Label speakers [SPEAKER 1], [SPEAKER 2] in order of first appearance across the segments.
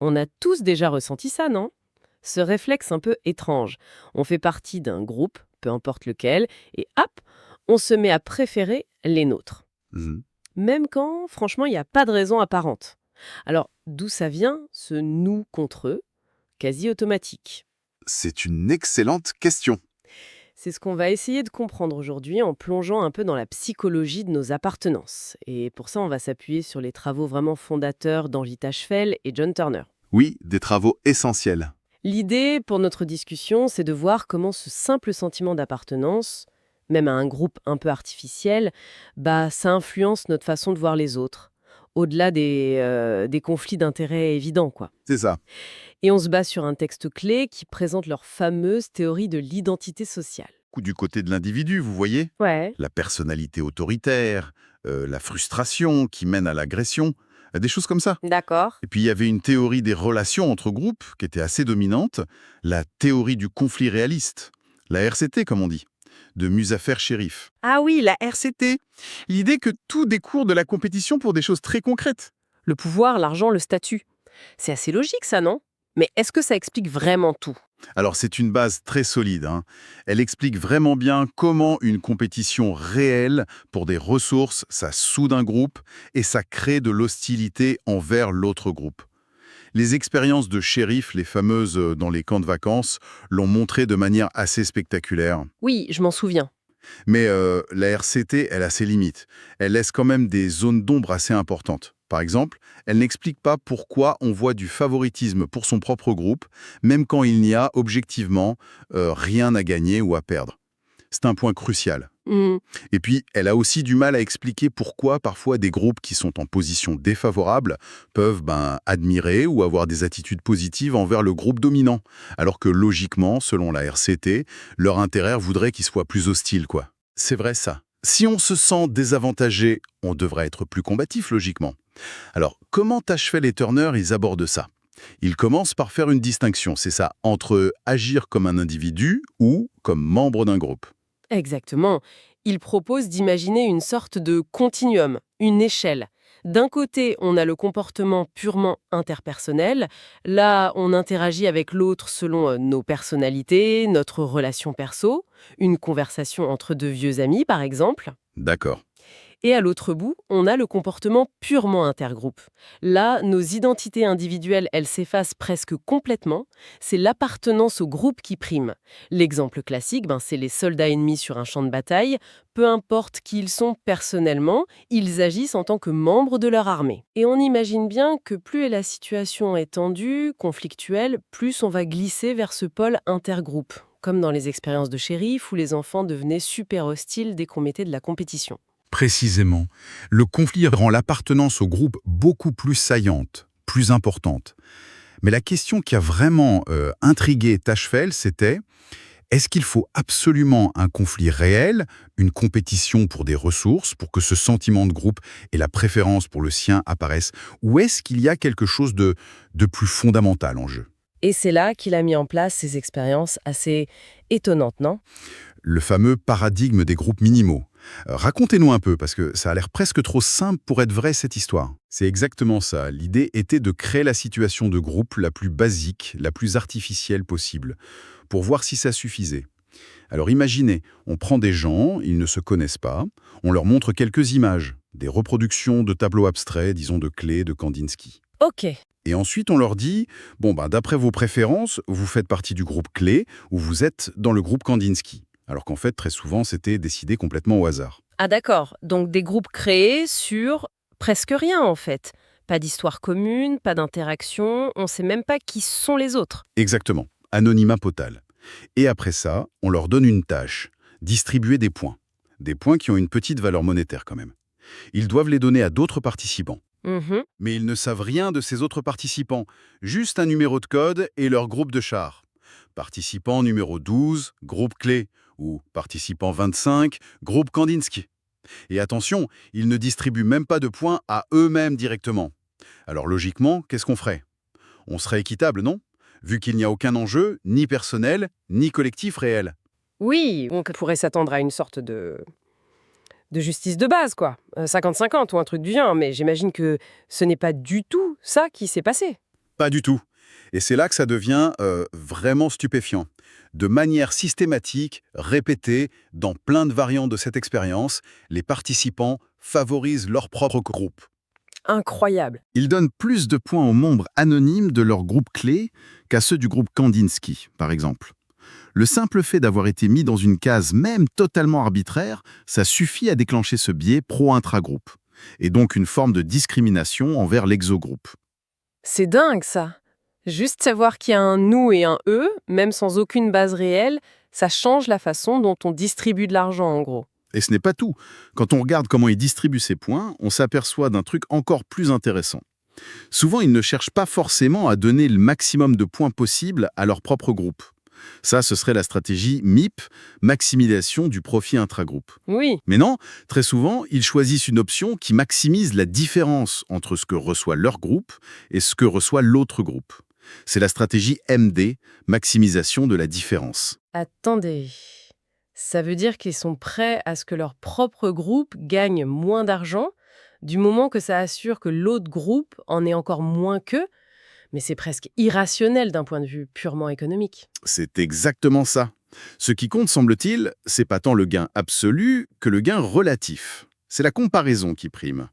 [SPEAKER 1] On a tous déjà ressenti ça, non? Ce réflexe un peu étrange. On fait partie d'un groupe, peu importe lequel, et hop, on se met à préférer les nôtres.
[SPEAKER 2] Mhm.
[SPEAKER 1] Même quand, franchement, il n'y a pas de raison apparente. Alors, d'où ça vient, ce nous contre eux, quasi automatique?
[SPEAKER 2] C'est une excellente question.
[SPEAKER 1] C'est ce qu'on va essayer de comprendre aujourd'hui en plongeant un peu dans la psychologie de nos appartenances. Et pour ça, on va s'appuyer sur les travaux vraiment fondateurs d'Henri Tachfel et John Turner.
[SPEAKER 2] Oui, des travaux essentiels.
[SPEAKER 1] L'idée pour notre discussion, c'est de voir comment ce simple sentiment d'appartenance, même à un groupe un peu artificiel, ça influence notre façon de voir les autres, au-delà des conflits d'intérêts évidents, quoi.
[SPEAKER 2] C'est ça.
[SPEAKER 1] Et on se base sur un texte clé qui présente leur fameuse théorie de l'identité sociale.
[SPEAKER 2] Du côté de l'individu, vous voyez,
[SPEAKER 1] Ouais.
[SPEAKER 2] la personnalité autoritaire, la frustration qui mène à l'agression, des choses comme ça.
[SPEAKER 1] D'accord.
[SPEAKER 2] Et puis il y avait une théorie des relations entre groupes qui était assez dominante, la théorie du conflit réaliste, la RCT comme on dit, de Muzafer Sherif. Ah oui, la RCT. L'idée que tout découle de la compétition pour des choses très concrètes.
[SPEAKER 1] Le pouvoir, l'argent, le statut. C'est assez logique, ça, non? Mais est-ce que ça explique vraiment tout?
[SPEAKER 2] Alors c'est une base très solide, hein. Elle explique vraiment bien comment une compétition réelle pour des ressources, ça soude un groupe et ça crée de l'hostilité envers l'autre groupe. Les expériences de shérif, les fameuses dans les camps de vacances, l'ont montré de manière assez spectaculaire.
[SPEAKER 1] Oui, je m'en souviens.
[SPEAKER 2] Mais la RCT, elle a ses limites. Elle laisse quand même des zones d'ombre assez importantes. Par exemple, elle n'explique pas pourquoi on voit du favoritisme pour son propre groupe, même quand il n'y a objectivement rien à gagner ou à perdre. C'est un point crucial.
[SPEAKER 1] Hmm.
[SPEAKER 2] Et puis, elle a aussi du mal à expliquer pourquoi parfois des groupes qui sont en position défavorable peuvent admirer ou avoir des attitudes positives envers le groupe dominant, alors que logiquement, selon la RCT, leur intérêt voudrait qu'il soit plus hostile, quoi. C'est vrai ça. Si on se sent désavantagé, on devrait être plus combatif, logiquement. Alors, comment Tachfel et Turner, ils abordent ça? Ils commencent par faire une distinction, c'est ça, entre agir comme un individu ou comme membre d'un groupe.
[SPEAKER 1] Exactement. Il propose d'imaginer une sorte de continuum, une échelle. D'un côté, on a le comportement purement interpersonnel. Là, on interagit avec l'autre selon nos personnalités, notre relation perso, une conversation entre deux vieux amis, par exemple.
[SPEAKER 2] D'accord.
[SPEAKER 1] Et à l'autre bout, on a le comportement purement intergroupe. Là, nos identités individuelles, elles s'effacent presque complètement. C'est l'appartenance au groupe qui prime. L'exemple classique, c'est les soldats ennemis sur un champ de bataille. Peu importe qui ils sont personnellement, ils agissent en tant que membres de leur armée. Et on imagine bien que plus la situation est tendue, conflictuelle, plus on va glisser vers ce pôle intergroupe, comme dans les expériences de shérif où les enfants devenaient super hostiles dès qu'on mettait de la compétition.
[SPEAKER 2] Précisément, le conflit rend l'appartenance au groupe beaucoup plus saillante, plus importante. Mais la question qui a vraiment intrigué Tachfel, c'était est-ce qu'il faut absolument un conflit réel, une compétition pour des ressources, pour que ce sentiment de groupe et la préférence pour le sien apparaissent, ou est-ce qu'il y a quelque chose de plus fondamental en jeu?
[SPEAKER 1] Et c'est là qu'il a mis en place ces expériences assez étonnantes, non?
[SPEAKER 2] Le fameux paradigme des groupes minimaux. Racontez-nous un peu, parce que ça a l'air presque trop simple pour être vrai, cette histoire. C'est exactement ça. L'idée était de créer la situation de groupe la plus basique, la plus artificielle possible, pour voir si ça suffisait. Alors imaginez, on prend des gens, ils ne se connaissent pas, on leur montre quelques images, des reproductions de tableaux abstraits, disons de Klee, de Kandinsky.
[SPEAKER 1] Ok.
[SPEAKER 2] Et ensuite, on leur dit, d'après vos préférences, vous faites partie du groupe Klee ou vous êtes dans le groupe Kandinsky. Alors qu'en fait, très souvent, c'était décidé complètement au hasard.
[SPEAKER 1] Ah d'accord, donc des groupes créés sur presque rien en fait. Pas d'histoire commune, pas d'interaction, on sait même pas qui sont les autres.
[SPEAKER 2] Exactement. Anonymat total. Et après ça, on leur donne une tâche. Distribuer des points. Des points qui ont une petite valeur monétaire quand même. Ils doivent les donner à d'autres participants.
[SPEAKER 1] Mhm.
[SPEAKER 2] Mais ils ne savent rien de ces autres participants. Juste un numéro de code et leur groupe de chars. Participant numéro 12, groupe Klee. Ou participant 25, groupe Kandinsky. Et attention, ils ne distribuent même pas de points à eux-mêmes directement. Alors logiquement, qu'est-ce qu'on ferait? On serait équitable, non? Vu qu'il n'y a aucun enjeu, ni personnel, ni collectif réel.
[SPEAKER 1] Oui, on pourrait s'attendre à une sorte de justice de base, quoi. 50-50 ou un truc du genre, mais j'imagine que ce n'est pas du tout ça qui s'est passé.
[SPEAKER 2] Pas du tout. Et c'est là que ça devient vraiment stupéfiant. De manière systématique, répétée, dans plein de variantes de cette expérience, les participants favorisent leur propre groupe.
[SPEAKER 1] Incroyable.
[SPEAKER 2] Ils donnent plus de points aux membres anonymes de leur groupe clé qu'à ceux du groupe Kandinsky, par exemple. Le simple fait d'avoir été mis dans une case, même totalement arbitraire, ça suffit à déclencher ce biais pro-intragroupe, et donc une forme de discrimination envers l'exogroupe.
[SPEAKER 1] C'est dingue ça. Juste savoir qu'il y a un nous et un eux, même sans aucune base réelle, ça change la façon dont on distribue de l'argent en gros.
[SPEAKER 2] Et ce n'est pas tout. Quand on regarde comment ils distribuent ces points, on s'aperçoit d'un truc encore plus intéressant. Souvent, ils ne cherchent pas forcément à donner le maximum de points possible à leur propre groupe. Ça, ce serait la stratégie MIP, maximisation du profit intragroupe.
[SPEAKER 1] Oui,
[SPEAKER 2] Mais non, très souvent, ils choisissent une option qui maximise la différence entre ce que reçoit leur groupe et ce que reçoit l'autre groupe. C'est la stratégie MD, maximisation de la différence.
[SPEAKER 1] attendez. Ça veut dire qu'ils sont prêts à ce que leur propre groupe gagne moins d'argent, du moment que ça assure que l'autre groupe en ait encore moins qu'eux? Mais c'est presque irrationnel d'un point de vue purement économique.
[SPEAKER 2] C'est exactement ça. Ce qui compte, semble-t-il, c'est pas tant le gain absolu que le gain relatif. C'est la comparaison qui prime.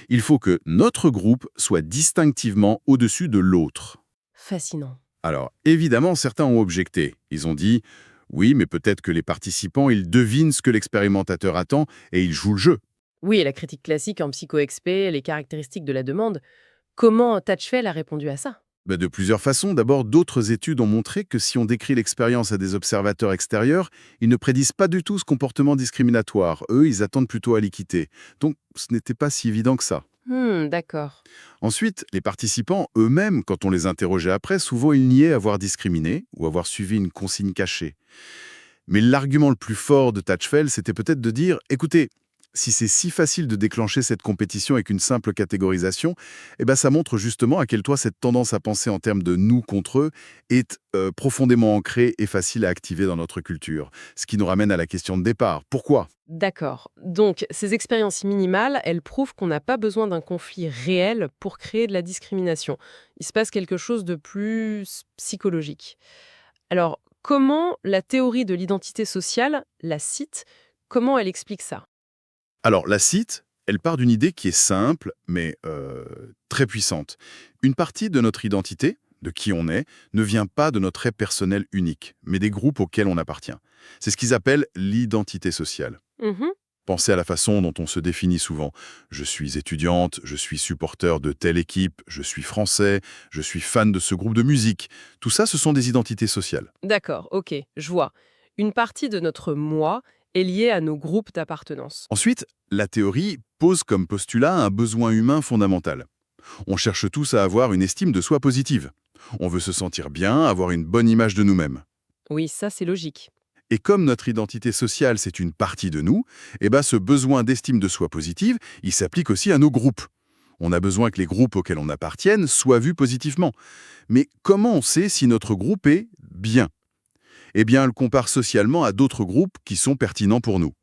[SPEAKER 2] Il faut que notre groupe soit distinctivement au-dessus de l'autre.
[SPEAKER 1] Fascinant.
[SPEAKER 2] Alors, évidemment, certains ont objecté. Ils ont dit « Oui, mais peut-être que les participants, ils devinent ce que l'expérimentateur attend et ils jouent le jeu.
[SPEAKER 1] Oui, et la critique classique en psycho-expé, les caractéristiques de la demande. Comment Tatchfeld a répondu à ça? »
[SPEAKER 2] De plusieurs façons. D'abord, d'autres études ont montré que si on décrit l'expérience à des observateurs extérieurs, ils ne prédisent pas du tout ce comportement discriminatoire. Eux, ils attendent plutôt à l'équité. Donc, ce n'était pas si évident que ça.
[SPEAKER 1] D'accord.
[SPEAKER 2] Ensuite, les participants eux-mêmes, quand on les interrogeait après, souvent ils niaient avoir discriminé ou avoir suivi une consigne cachée. Mais l'argument le plus fort de Tatchfeld, c'était peut-être de dire « Écoutez, si c'est si facile de déclencher cette compétition avec une simple catégorisation, ça montre justement à quel point cette tendance à penser en termes de nous contre eux est profondément ancrée et facile à activer dans notre culture. » Ce qui nous ramène à la question de départ. Pourquoi ?
[SPEAKER 1] D'accord. Donc, ces expériences minimales, elles prouvent qu'on n'a pas besoin d'un conflit réel pour créer de la discrimination. Il se passe quelque chose de plus psychologique. Alors, comment la théorie de l'identité sociale, la cite, comment elle explique ça?
[SPEAKER 2] Alors, la cite, elle part d'une idée qui est simple, mais très puissante. Une partie de notre identité, de qui on est, ne vient pas de notre trait personnel unique, mais des groupes auxquels on appartient. C'est ce qu'ils appellent l'identité sociale.
[SPEAKER 1] Mhm.
[SPEAKER 2] Pensez à la façon dont on se définit souvent. Je suis étudiante, je suis supporter de telle équipe, je suis français, je suis fan de ce groupe de musique. Tout ça, ce sont des identités sociales.
[SPEAKER 1] D'accord, ok, je vois. Une partie de notre moi est liée à nos groupes d'appartenance.
[SPEAKER 2] Ensuite, la théorie pose comme postulat un besoin humain fondamental. On cherche tous à avoir une estime de soi positive. On veut se sentir bien, avoir une bonne image de nous-mêmes.
[SPEAKER 1] Oui, ça c'est logique.
[SPEAKER 2] Et comme notre identité sociale, c'est une partie de nous, ce besoin d'estime de soi positive, il s'applique aussi à nos groupes. On a besoin que les groupes auxquels on appartienne soient vus positivement. Mais comment on sait si notre groupe est bien ? On le compare socialement à d'autres groupes qui sont pertinents pour nous.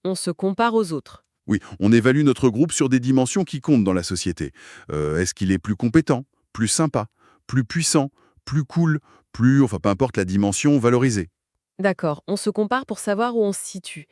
[SPEAKER 1] On se compare aux autres.
[SPEAKER 2] Oui, on évalue notre groupe sur des dimensions qui comptent dans la société. Est-ce qu'il est plus compétent, plus sympa, plus puissant, plus cool, peu importe la dimension valorisée.
[SPEAKER 1] D'accord, on se compare pour savoir où on se situe.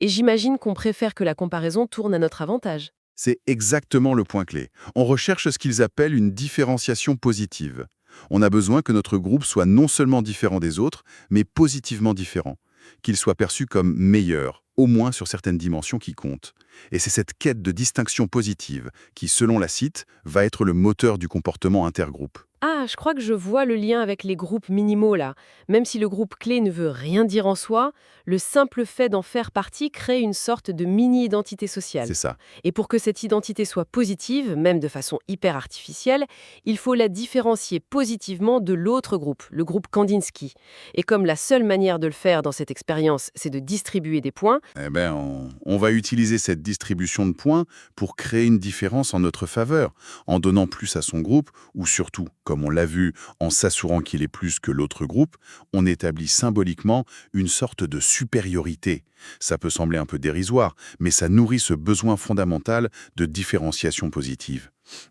[SPEAKER 1] Et j'imagine qu'on préfère que la comparaison tourne à notre avantage.
[SPEAKER 2] C'est exactement le point clé. On recherche ce qu'ils appellent une différenciation positive. On a besoin que notre groupe soit non seulement différent des autres, mais positivement différent. Qu'il soit perçu comme meilleur, au moins sur certaines dimensions qui comptent. Et c'est cette quête de distinction positive qui, selon la cite, va être le moteur du comportement intergroupe.
[SPEAKER 1] Ah, je crois que je vois le lien avec les groupes minimaux là. Même si le groupe clé ne veut rien dire en soi, le simple fait d'en faire partie crée une sorte de mini-identité
[SPEAKER 2] C'est
[SPEAKER 1] sociale.
[SPEAKER 2] ça.
[SPEAKER 1] Et pour que cette identité soit positive, même de façon hyper artificielle, il faut la différencier positivement de l'autre groupe, le groupe Kandinsky. Et comme la seule manière de le faire dans cette expérience, c'est de distribuer des points,
[SPEAKER 2] On va utiliser cette distribution de points pour créer une différence en notre faveur, en donnant plus à son groupe, ou surtout, comme on l'a vu, en s'assurant qu'il est plus que l'autre groupe, on établit symboliquement une sorte de supériorité. Ça peut sembler un peu dérisoire, mais ça nourrit ce besoin fondamental de différenciation positive.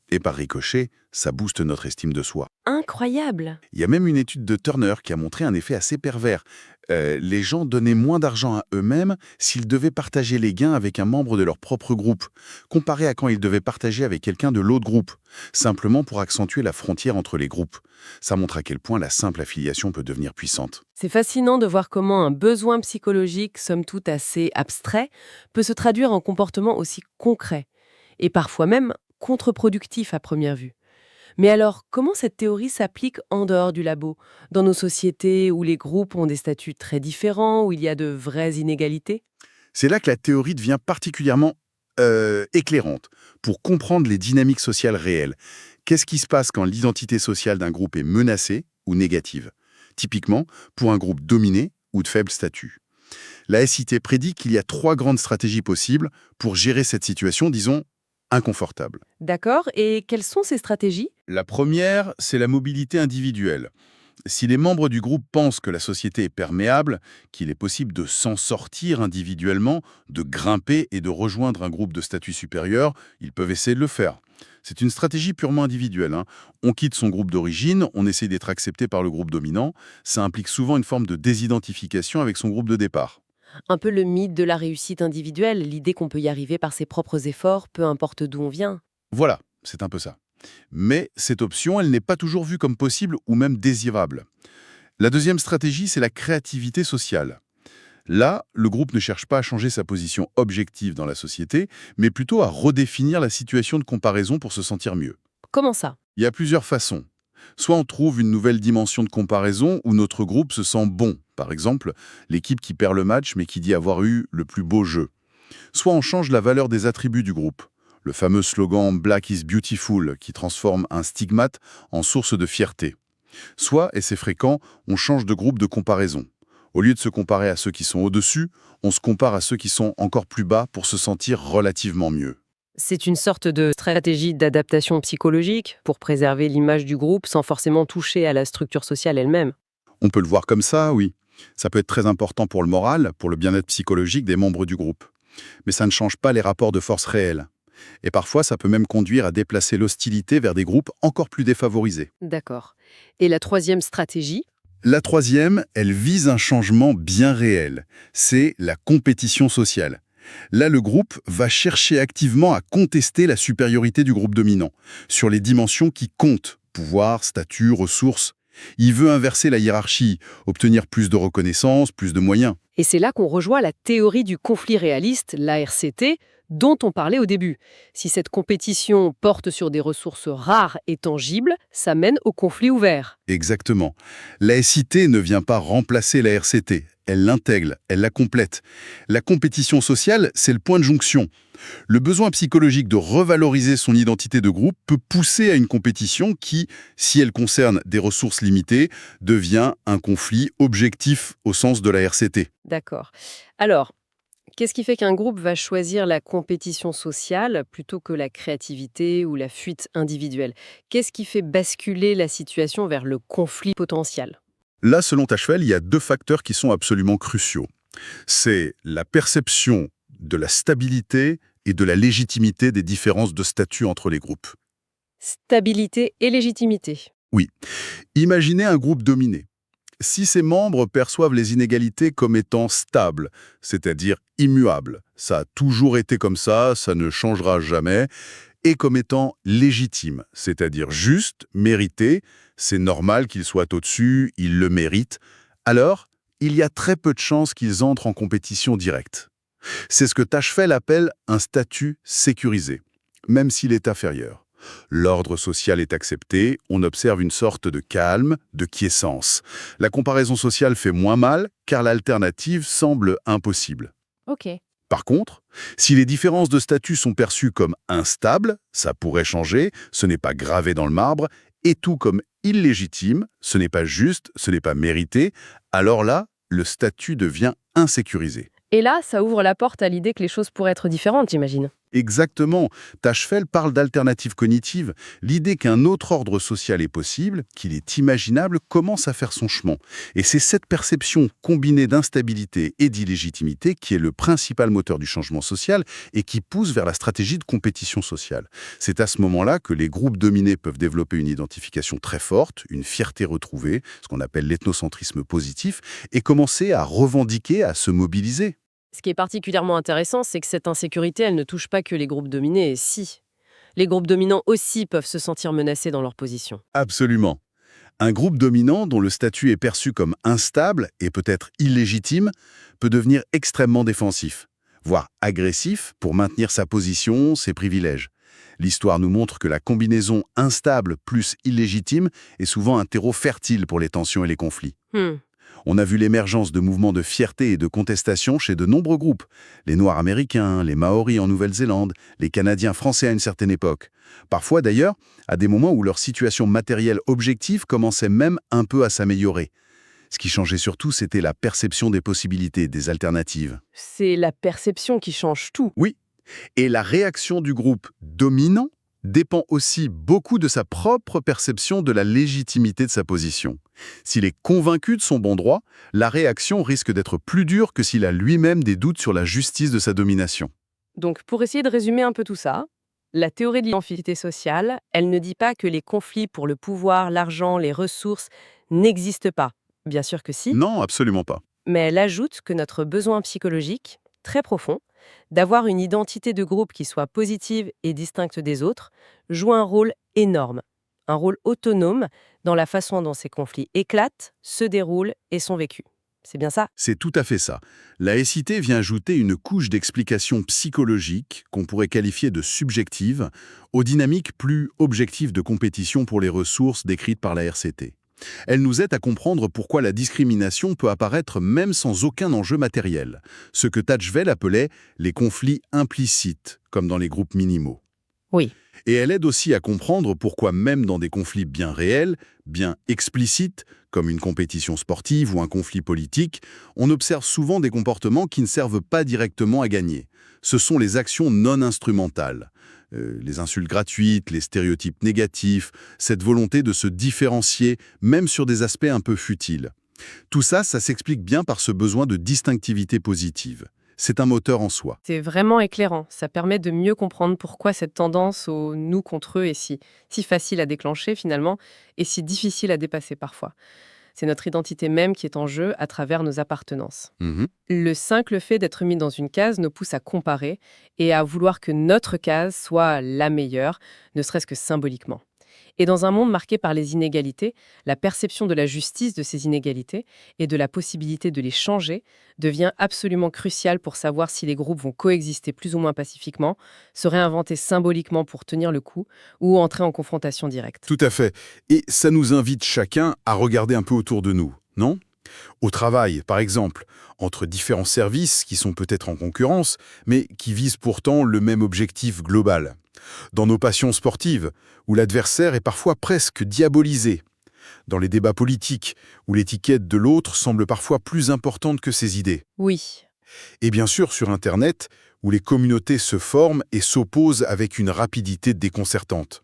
[SPEAKER 2] Et par ricochet, ça booste notre estime de soi.
[SPEAKER 1] Incroyable!
[SPEAKER 2] Il y a même une étude de Turner qui a montré un effet assez pervers. Les gens donnaient moins d'argent à eux-mêmes s'ils devaient partager les gains avec un membre de leur propre groupe, comparé à quand ils devaient partager avec quelqu'un de l'autre groupe, simplement pour accentuer la frontière entre les groupes. Ça montre à quel point la simple affiliation peut devenir puissante.
[SPEAKER 1] C'est fascinant de voir comment un besoin psychologique, somme toute assez abstrait, peut se traduire en comportements aussi concrets, et parfois même contre-productifs à première vue. Mais alors, comment cette théorie s'applique en dehors du labo, dans nos sociétés où les groupes ont des statuts très différents, où il y a de vraies inégalités?
[SPEAKER 2] C'est là que la théorie devient particulièrement éclairante pour comprendre les dynamiques sociales réelles. Qu'est-ce qui se passe quand l'identité sociale d'un groupe est menacée ou négative? Typiquement, pour un groupe dominé ou de faible statut. La SIT prédit qu'il y a 3 grandes stratégies possibles pour gérer cette situation, disons, inconfortable.
[SPEAKER 1] D'accord, et quelles sont ces stratégies?
[SPEAKER 2] La première, c'est la mobilité individuelle. Si les membres du groupe pensent que la société est perméable, qu'il est possible de s'en sortir individuellement, de grimper et de rejoindre un groupe de statut supérieur, ils peuvent essayer de le faire. C'est une stratégie purement individuelle, hein. On quitte son groupe d'origine, on essaie d'être accepté par le groupe dominant. Ça implique souvent une forme de désidentification avec son groupe de départ.
[SPEAKER 1] Un peu le mythe de la réussite individuelle, l'idée qu'on peut y arriver par ses propres efforts, peu importe d'où on vient.
[SPEAKER 2] Voilà, c'est un peu ça. Mais cette option, elle n'est pas toujours vue comme possible ou même désirable. La deuxième stratégie, c'est la créativité sociale. Là, le groupe ne cherche pas à changer sa position objective dans la société, mais plutôt à redéfinir la situation de comparaison pour se sentir mieux.
[SPEAKER 1] Comment ça?
[SPEAKER 2] Il y a plusieurs façons. Soit on trouve une nouvelle dimension de comparaison où notre groupe se sent bon, par exemple, l'équipe qui perd le match mais qui dit avoir eu le plus beau jeu. Soit on change la valeur des attributs du groupe. Le fameux slogan Black is beautiful qui transforme un stigmate en source de fierté. Soit, et c'est fréquent, on change de groupe de comparaison. Au lieu de se comparer à ceux qui sont au-dessus, on se compare à ceux qui sont encore plus bas pour se sentir relativement mieux.
[SPEAKER 1] C'est une sorte de stratégie d'adaptation psychologique pour préserver l'image du groupe sans forcément toucher à la structure sociale elle-même.
[SPEAKER 2] On peut le voir comme ça, oui. Ça peut être très important pour le moral, pour le bien-être psychologique des membres du groupe. Mais ça ne change pas les rapports de force réels. Et parfois, ça peut même conduire à déplacer l'hostilité vers des groupes encore plus défavorisés.
[SPEAKER 1] D'accord. Et la troisième stratégie?
[SPEAKER 2] La troisième, elle vise un changement bien réel. C'est la compétition sociale. Là, le groupe va chercher activement à contester la supériorité du groupe dominant, sur les dimensions qui comptent, pouvoir, statut, ressources. Il veut inverser la hiérarchie, obtenir plus de reconnaissance, plus de moyens.
[SPEAKER 1] Et c'est là qu'on rejoint la théorie du conflit réaliste, l'ARCT, dont on parlait au début. Si cette compétition porte sur des ressources rares et tangibles, ça mène au conflit ouvert.
[SPEAKER 2] Exactement. La SIT ne vient pas remplacer la RCT. Elle l'intègre, elle la complète. La compétition sociale, c'est le point de jonction. Le besoin psychologique de revaloriser son identité de groupe peut pousser à une compétition qui, si elle concerne des ressources limitées, devient un conflit objectif au sens de la RCT.
[SPEAKER 1] D'accord. Alors, qu'est-ce qui fait qu'un groupe va choisir la compétition sociale plutôt que la créativité ou la fuite individuelle? Qu'est-ce qui fait basculer la situation vers le conflit potentiel?
[SPEAKER 2] Là, selon Tachfel, il y a 2 facteurs qui sont absolument cruciaux. C'est la perception de la stabilité et de la légitimité des différences de statut entre les groupes.
[SPEAKER 1] Stabilité et légitimité.
[SPEAKER 2] Oui. Imaginez un groupe dominé. Si ses membres perçoivent les inégalités comme étant stables, c'est-à-dire immuables, ça a toujours été comme ça ne changera jamais, et comme étant légitimes, c'est-à-dire juste, mérité, c'est normal qu'ils soient au-dessus, ils le méritent, alors il y a très peu de chances qu'ils entrent en compétition directe. C'est ce que Tachfel appelle un statut sécurisé, même s'il est inférieur. L'ordre social est accepté, on observe une sorte de calme, de quiescence. La comparaison sociale fait moins mal, car l'alternative semble impossible.
[SPEAKER 1] Ok.
[SPEAKER 2] Par contre, si les différences de statut sont perçues comme instables, ça pourrait changer, ce n'est pas gravé dans le marbre, et tout comme illégitime, ce n'est pas juste, ce n'est pas mérité, alors là, le statut devient insécurisé.
[SPEAKER 1] Et là, ça ouvre la porte à l'idée que les choses pourraient être différentes, j'imagine.
[SPEAKER 2] Exactement. Tachfel parle d'alternative cognitive. L'idée qu'un autre ordre social est possible, qu'il est imaginable, commence à faire son chemin. Et c'est cette perception combinée d'instabilité et d'illégitimité qui est le principal moteur du changement social et qui pousse vers la stratégie de compétition sociale. C'est à ce moment-là que les groupes dominés peuvent développer une identification très forte, une fierté retrouvée, ce qu'on appelle l'ethnocentrisme positif, et commencer à revendiquer, à se mobiliser.
[SPEAKER 1] Ce qui est particulièrement intéressant, c'est que cette insécurité, elle ne touche pas que les groupes dominés, et si. Les groupes dominants aussi peuvent se sentir menacés dans leur position.
[SPEAKER 2] Absolument. Un groupe dominant dont le statut est perçu comme instable et peut-être illégitime peut devenir extrêmement défensif, voire agressif pour maintenir sa position, ses privilèges. L'histoire nous montre que la combinaison instable plus illégitime est souvent un terreau fertile pour les tensions et les conflits.
[SPEAKER 1] Hmm.
[SPEAKER 2] On a vu l'émergence de mouvements de fierté et de contestation chez de nombreux groupes. Les Noirs américains, les Maoris en Nouvelle-Zélande, les Canadiens français à une certaine époque. Parfois d'ailleurs, à des moments où leur situation matérielle objective commençait même un peu à s'améliorer. Ce qui changeait surtout, c'était la perception des possibilités, des alternatives.
[SPEAKER 1] C'est la perception qui change tout.
[SPEAKER 2] Oui, et la réaction du groupe dominant dépend aussi beaucoup de sa propre perception de la légitimité de sa position. S'il est convaincu de son bon droit, la réaction risque d'être plus dure que s'il a lui-même des doutes sur la justice de sa domination.
[SPEAKER 1] Donc, pour essayer de résumer un peu tout ça, la théorie de l'identité sociale, elle ne dit pas que les conflits pour le pouvoir, l'argent, les ressources n'existent pas. Bien sûr que si,
[SPEAKER 2] Non, absolument pas.
[SPEAKER 1] mais elle ajoute que notre besoin psychologique, très profond, d'avoir une identité de groupe qui soit positive et distincte des autres, joue un rôle énorme, un rôle autonome dans la façon dont ces conflits éclatent, se déroulent et sont vécus. C'est bien ça?
[SPEAKER 2] C'est tout à fait ça. La SIT vient ajouter une couche d'explication psychologique, qu'on pourrait qualifier de subjective, aux dynamiques plus objectives de compétition pour les ressources décrites par la RCT. Elle nous aide à comprendre pourquoi la discrimination peut apparaître même sans aucun enjeu matériel, ce que Tachvel appelait les conflits implicites, comme dans les groupes minimaux.
[SPEAKER 1] Oui.
[SPEAKER 2] Et elle aide aussi à comprendre pourquoi même dans des conflits bien réels, bien explicites, comme une compétition sportive ou un conflit politique, on observe souvent des comportements qui ne servent pas directement à gagner. Ce sont les actions non instrumentales. Les insultes gratuites, les stéréotypes négatifs, cette volonté de se différencier, même sur des aspects un peu futiles. Tout ça, ça s'explique bien par ce besoin de distinctivité positive. C'est un moteur en soi.
[SPEAKER 1] C'est vraiment éclairant. Ça permet de mieux comprendre pourquoi cette tendance au nous contre eux est si facile à déclencher finalement et si difficile à dépasser parfois. C'est notre identité même qui est en jeu à travers nos appartenances.
[SPEAKER 2] Mhm.
[SPEAKER 1] Le simple fait d'être mis dans une case nous pousse à comparer et à vouloir que notre case soit la meilleure, ne serait-ce que symboliquement. Et dans un monde marqué par les inégalités, la perception de la justice de ces inégalités et de la possibilité de les changer devient absolument cruciale pour savoir si les groupes vont coexister plus ou moins pacifiquement, se réinventer symboliquement pour tenir le coup ou entrer en confrontation directe.
[SPEAKER 2] Tout à fait. Et ça nous invite chacun à regarder un peu autour de nous, non ? Au travail, par exemple, entre différents services qui sont peut-être en concurrence, mais qui visent pourtant le même objectif global. Dans nos passions sportives, où l'adversaire est parfois presque diabolisé. Dans les débats politiques, où l'étiquette de l'autre semble parfois plus importante que ses idées.
[SPEAKER 1] Oui.
[SPEAKER 2] Et bien sûr sur Internet, où les communautés se forment et s'opposent avec une rapidité déconcertante.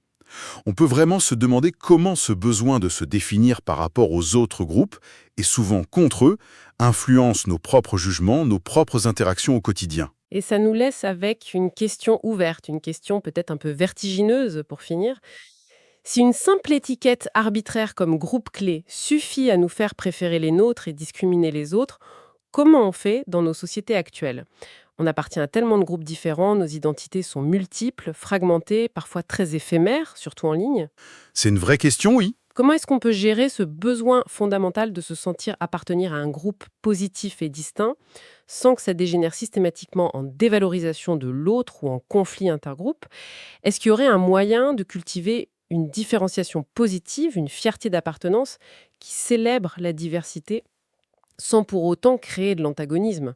[SPEAKER 2] On peut vraiment se demander comment ce besoin de se définir par rapport aux autres groupes, et souvent contre eux, influence nos propres jugements, nos propres interactions au quotidien.
[SPEAKER 1] Et ça nous laisse avec une question ouverte, une question peut-être un peu vertigineuse pour finir. Si une simple étiquette arbitraire comme groupe clé suffit à nous faire préférer les nôtres et discriminer les autres, comment on fait dans nos sociétés actuelles ? On appartient à tellement de groupes différents, nos identités sont multiples, fragmentées, parfois très éphémères, surtout en ligne.
[SPEAKER 2] C'est une vraie question, oui.
[SPEAKER 1] Comment est-ce qu'on peut gérer ce besoin fondamental de se sentir appartenir à un groupe positif et distinct sans que ça dégénère systématiquement en dévalorisation de l'autre ou en conflit intergroupe? Est-ce qu'il y aurait un moyen de cultiver une différenciation positive, une fierté d'appartenance qui célèbre la diversité sans pour autant créer de l'antagonisme?